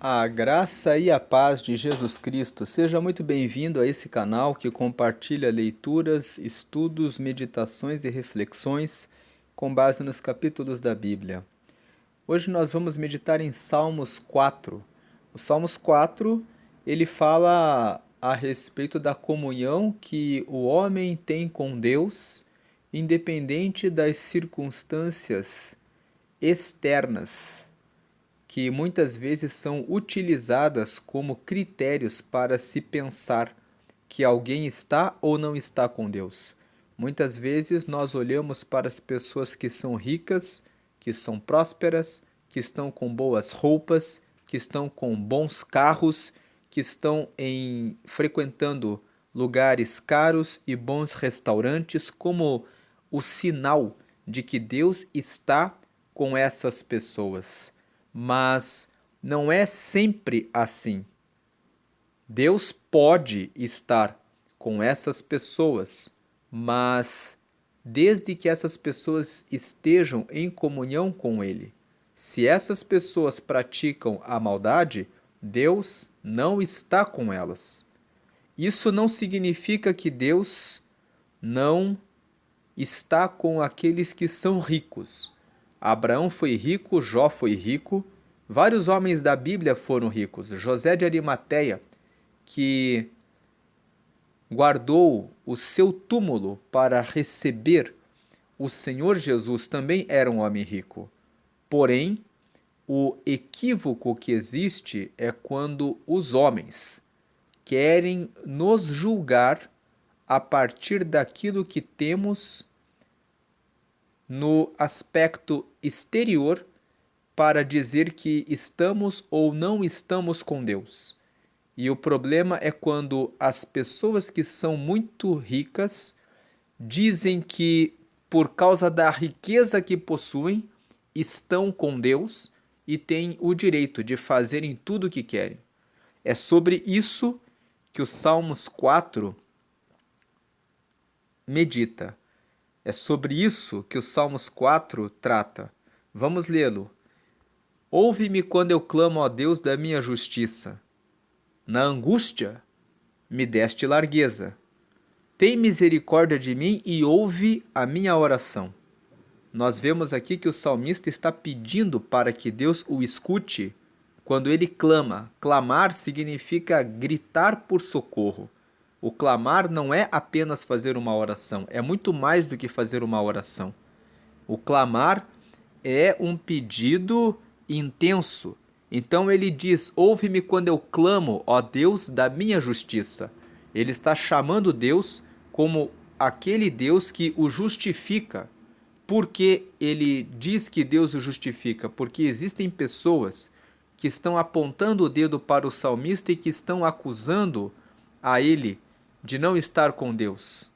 A graça e a paz de Jesus Cristo. Seja muito bem-vindo a esse canal que compartilha leituras, estudos, meditações e reflexões com base nos capítulos da Bíblia. Hoje nós vamos meditar em Salmos 4. O Salmos 4, ele fala a respeito da comunhão que o homem tem com Deus, independente das circunstâncias externas, que muitas vezes são utilizadas como critérios para se pensar que alguém está ou não está com Deus. Muitas vezes nós olhamos para as pessoas que são ricas, que são prósperas, que estão com boas roupas, que estão com bons carros, que estão frequentando lugares caros e bons restaurantes como o sinal de que Deus está com essas pessoas. Mas não é sempre assim. Deus pode estar com essas pessoas, mas desde que essas pessoas estejam em comunhão com Ele. Se essas pessoas praticam a maldade, Deus não está com elas. Isso não significa que Deus não está com aqueles que são ricos. Abraão foi rico, Jó foi rico, vários homens da Bíblia foram ricos. José de Arimateia, que guardou o seu túmulo para receber o Senhor Jesus, também era um homem rico. Porém, o equívoco que existe é quando os homens querem nos julgar a partir daquilo que temos no aspecto exterior para dizer que estamos ou não estamos com Deus. E o problema é quando as pessoas que são muito ricas dizem que, por causa da riqueza que possuem, estão com Deus e têm o direito de fazerem tudo o que querem. É sobre isso que o Salmos 4 medita. É sobre isso que o Salmos 4 trata. Vamos lê-lo. Ouve-me quando eu clamo a Deus da minha justiça. Na angústia, me deste largueza. Tem misericórdia de mim e ouve a minha oração. Nós vemos aqui que o salmista está pedindo para que Deus o escute quando ele clama. Clamar significa gritar por socorro. O clamar não é apenas fazer uma oração, é muito mais do que fazer uma oração. O clamar é um pedido intenso. Então ele diz: ouve-me quando eu clamo, ó Deus da minha justiça. Ele está chamando Deus como aquele Deus que o justifica. Por que ele diz que Deus o justifica? Porque existem pessoas que estão apontando o dedo para o salmista e que estão acusando a ele de não estar com Deus.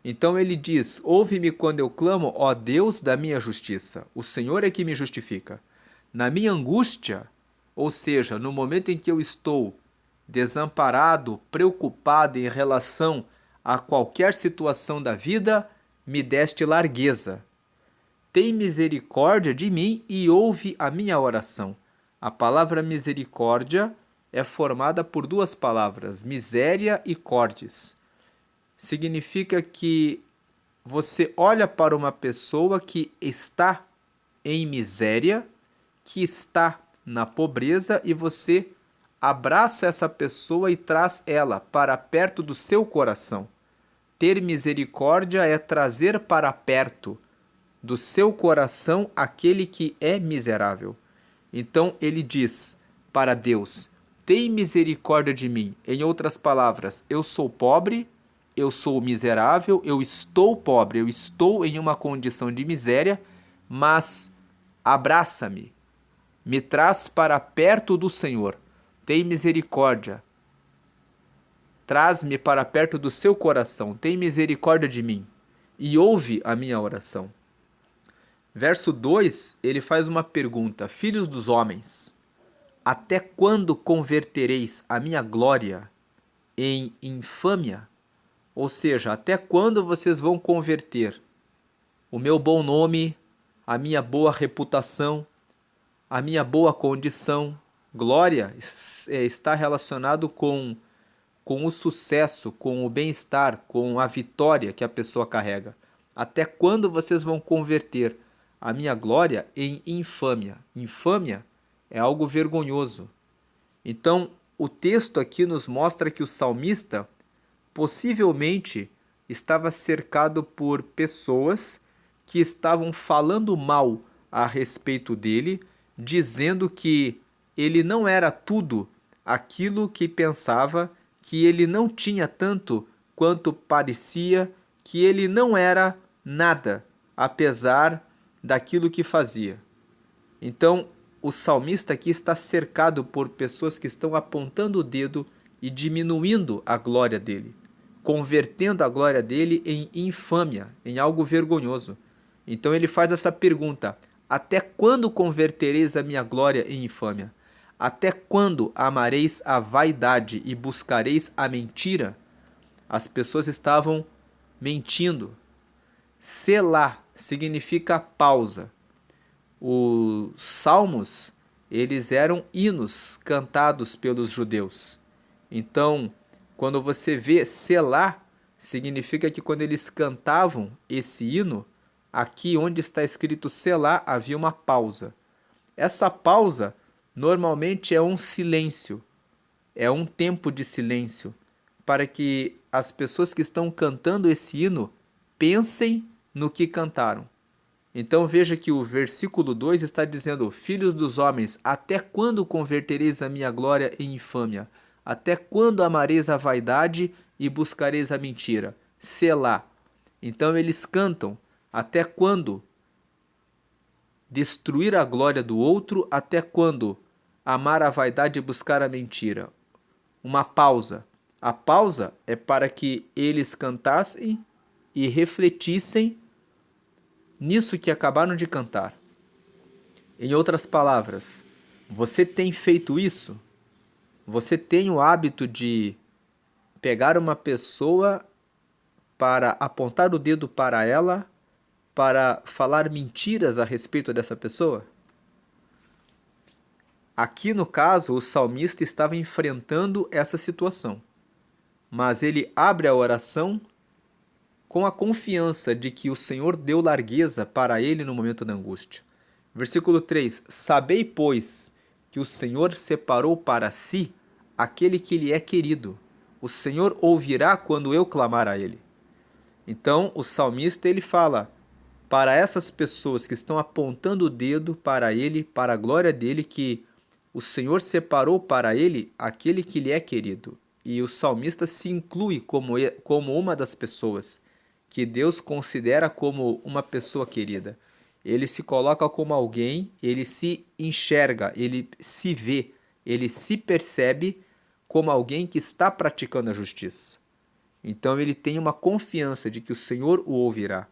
Então ele diz: ouve-me quando eu clamo, ó Deus da minha justiça. O Senhor é que me justifica. Na minha angústia, ou seja, no momento em que eu estou desamparado, preocupado em relação a qualquer situação da vida, me deste largueza. Tem misericórdia de mim e ouve a minha oração. A palavra misericórdia é formada por duas palavras, miséria e cordes. Significa que você olha para uma pessoa que está em miséria, que está na pobreza, e você abraça essa pessoa e traz ela para perto do seu coração. Ter misericórdia é trazer para perto do seu coração aquele que é miserável. Então ele diz para Deus: tem misericórdia de mim. Em outras palavras, eu sou pobre, eu sou miserável, eu estou pobre, eu estou em uma condição de miséria, mas abraça-me, me traz para perto do Senhor, tem misericórdia, traz-me para perto do seu coração, tem misericórdia de mim e ouve a minha oração. Verso 2, ele faz uma pergunta: filhos dos homens, até quando convertereis a minha glória em infâmia? Ou seja, até quando vocês vão converter o meu bom nome, a minha boa reputação, a minha boa condição glória está relacionado com o sucesso, com o bem-estar, com a vitória que a pessoa carrega. Até quando vocês vão converter a minha glória em infâmia? Infâmia é algo vergonhoso. Então, o texto aqui nos mostra que o salmista possivelmente estava cercado por pessoas que estavam falando mal a respeito dele, dizendo que ele não era tudo aquilo que pensava, que ele não tinha tanto quanto parecia, que ele não era nada, apesar daquilo que fazia. Então, o salmista aqui está cercado por pessoas que estão apontando o dedo e diminuindo a glória dele, convertendo a glória dele em infâmia, em algo vergonhoso. Então ele faz essa pergunta: até quando convertereis a minha glória em infâmia? Até quando amareis a vaidade e buscareis a mentira? As pessoas estavam mentindo. Selá significa pausa. Os salmos, eles eram hinos cantados pelos judeus. Então, quando você vê selá, significa que quando eles cantavam esse hino, aqui onde está escrito selá, havia uma pausa. Essa pausa normalmente é um silêncio, é um tempo de silêncio, para que as pessoas que estão cantando esse hino pensem no que cantaram. Então veja que o versículo 2 está dizendo: Filhos dos homens, até quando convertereis a minha glória em infâmia? Até quando amareis a vaidade e buscareis a mentira? Selá. Então eles cantam: até quando destruir a glória do outro? Até quando amar a vaidade e buscar a mentira? Uma pausa. A pausa é para que eles cantassem e refletissem nisso que acabaram de cantar. Em outras palavras, você tem feito isso? Você tem o hábito de pegar uma pessoa para apontar o dedo para ela, para falar mentiras a respeito dessa pessoa? Aqui no caso, o salmista estava enfrentando essa situação, mas ele abre a oração com a confiança de que o Senhor deu largueza para ele no momento da angústia. Versículo 3: Sabei, pois, que o Senhor separou para si aquele que lhe é querido. O Senhor ouvirá quando eu clamar a ele. Então, o salmista ele fala para essas pessoas que estão apontando o dedo para ele, para a glória dele, que o Senhor separou para ele aquele que lhe é querido. E o salmista se inclui como uma das pessoas que Deus considera como uma pessoa querida. Ele se coloca como alguém, ele se enxerga, ele se vê, ele se percebe como alguém que está praticando a justiça. Então ele tem uma confiança de que o Senhor o ouvirá.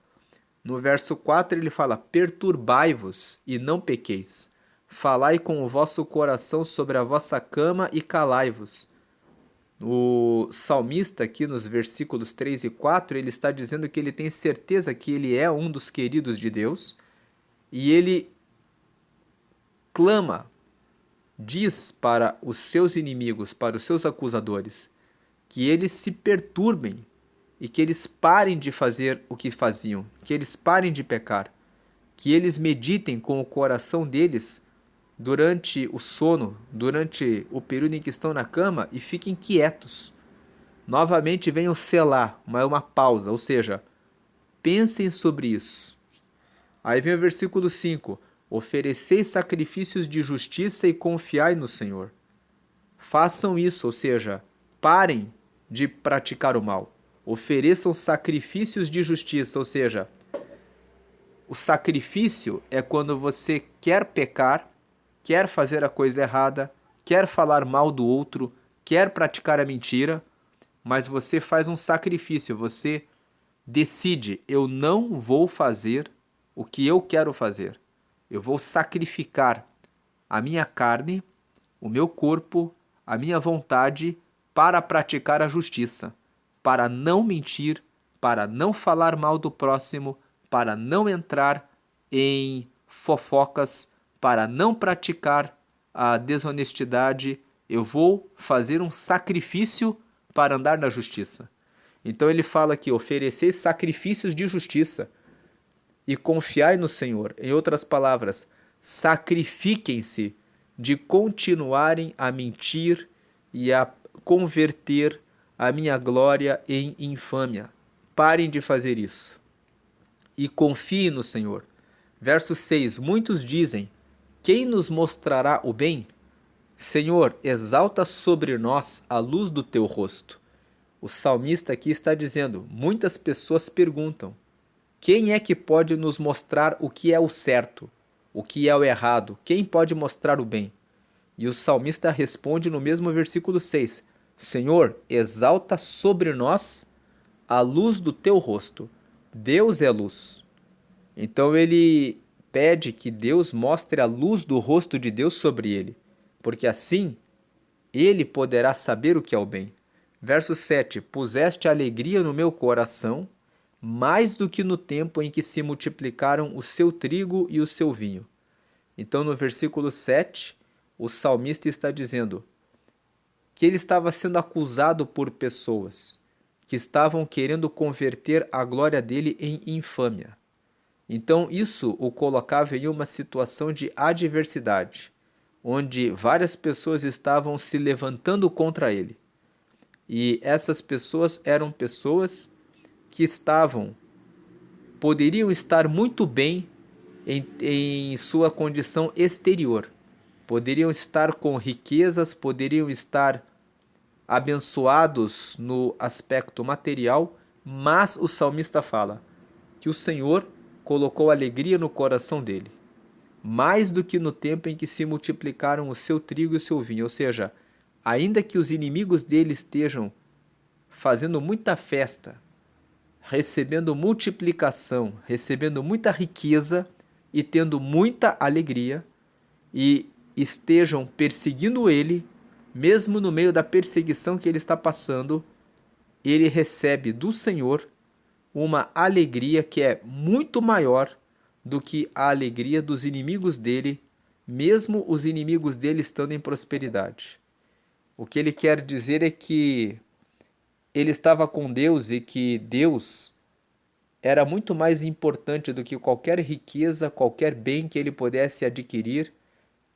No verso 4 ele fala: Perturbai-vos e não pequeis. Falai com o vosso coração sobre a vossa cama e calai-vos. O salmista aqui nos versículos 3 e 4, ele está dizendo que ele tem certeza que ele é um dos queridos de Deus e ele clama, diz para os seus inimigos, para os seus acusadores, que eles se perturbem e que eles parem de fazer o que faziam, que eles parem de pecar, que eles meditem com o coração deles durante o sono, durante o período em que estão na cama e fiquem quietos. Novamente vem o selá, uma pausa, ou seja, pensem sobre isso. Aí vem o versículo 5: Ofereceis sacrifícios de justiça e confiai no Senhor. Façam isso, ou seja, parem de praticar o mal. Ofereçam sacrifícios de justiça, ou seja, o sacrifício é quando você quer pecar, quer fazer a coisa errada, quer falar mal do outro, quer praticar a mentira, mas você faz um sacrifício, você decide: eu não vou fazer o que eu quero fazer. Eu vou sacrificar a minha carne, o meu corpo, a minha vontade para praticar a justiça, para não mentir, para não falar mal do próximo, para não entrar em fofocas, para não praticar a desonestidade, eu vou fazer um sacrifício para andar na justiça. Então ele fala que ofereceis sacrifícios de justiça e confiai no Senhor. Em outras palavras, sacrifiquem-se de continuarem a mentir e a converter a minha glória em infâmia. Parem de fazer isso e confiem no Senhor. Verso 6: Muitos dizem: quem nos mostrará o bem? Senhor, exalta sobre nós a luz do teu rosto. O salmista aqui está dizendo: muitas pessoas perguntam: quem é que pode nos mostrar o que é o certo, o que é o errado? Quem pode mostrar o bem? E o salmista responde no mesmo versículo 6: Senhor, exalta sobre nós a luz do teu rosto. Deus é luz. Então ele pede que Deus mostre a luz do rosto de Deus sobre ele, porque assim ele poderá saber o que é o bem. Verso 7: Puseste alegria no meu coração, mais do que no tempo em que se multiplicaram o seu trigo e o seu vinho. Então, no versículo 7, o salmista está dizendo que ele estava sendo acusado por pessoas que estavam querendo converter a glória dele em infâmia. Então, isso o colocava em uma situação de adversidade, onde várias pessoas estavam se levantando contra ele. E essas pessoas eram pessoas que poderiam estar muito bem em sua condição exterior. Poderiam estar com riquezas, poderiam estar abençoados no aspecto material, mas o salmista fala que o Senhor colocou alegria no coração dele, mais do que no tempo em que se multiplicaram o seu trigo e o seu vinho. Ou seja, ainda que os inimigos dele estejam fazendo muita festa, recebendo multiplicação, recebendo muita riqueza e tendo muita alegria, e estejam perseguindo ele, mesmo no meio da perseguição que ele está passando, ele recebe do Senhor uma alegria que é muito maior do que a alegria dos inimigos dele, mesmo os inimigos dele estando em prosperidade. O que ele quer dizer é que ele estava com Deus e que Deus era muito mais importante do que qualquer riqueza, qualquer bem que ele pudesse adquirir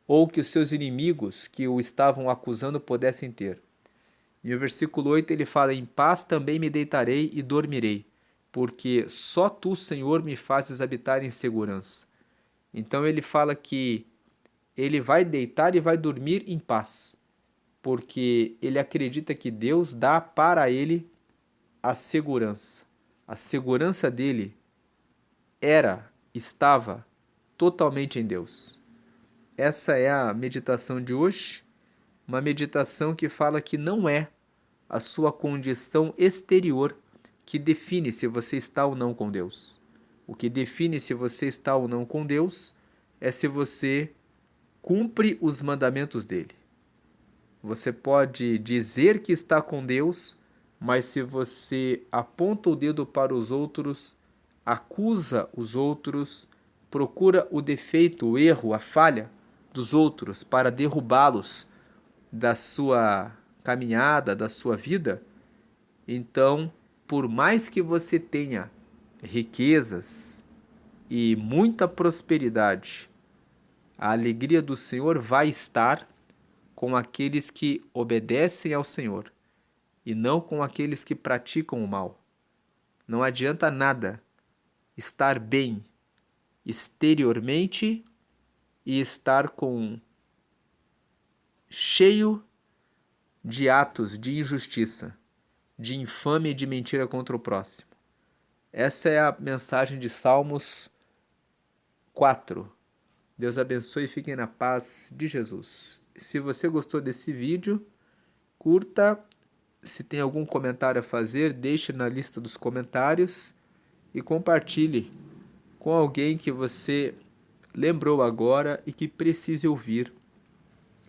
ou que os seus inimigos que o estavam acusando pudessem ter. E no versículo 8 ele fala: em paz também me deitarei e dormirei, porque só tu, Senhor, me fazes habitar em segurança. Então ele fala que ele vai deitar e vai dormir em paz, porque ele acredita que Deus dá para ele a segurança. A segurança dele estava totalmente em Deus. Essa é a meditação de hoje, uma meditação que fala que não é a sua condição exterior que define se você está ou não com Deus. O que define se você está ou não com Deus é se você cumpre os mandamentos dele. Você pode dizer que está com Deus, mas se você aponta o dedo para os outros, acusa os outros, procura o defeito, o erro, a falha dos outros para derrubá-los da sua caminhada, da sua vida, então, por mais que você tenha riquezas e muita prosperidade, a alegria do Senhor vai estar com aqueles que obedecem ao Senhor e não com aqueles que praticam o mal. Não adianta nada estar bem exteriormente e estar cheio de atos de injustiça, de infâmia e de mentira contra o próximo. Essa é a mensagem de Salmos 4. Deus abençoe e fiquem na paz de Jesus. Se você gostou desse vídeo, curta. Se tem algum comentário a fazer, deixe na lista dos comentários e compartilhe com alguém que você lembrou agora e que precise ouvir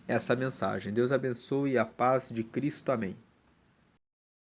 essa mensagem. Deus abençoe e a paz de Cristo. Amém.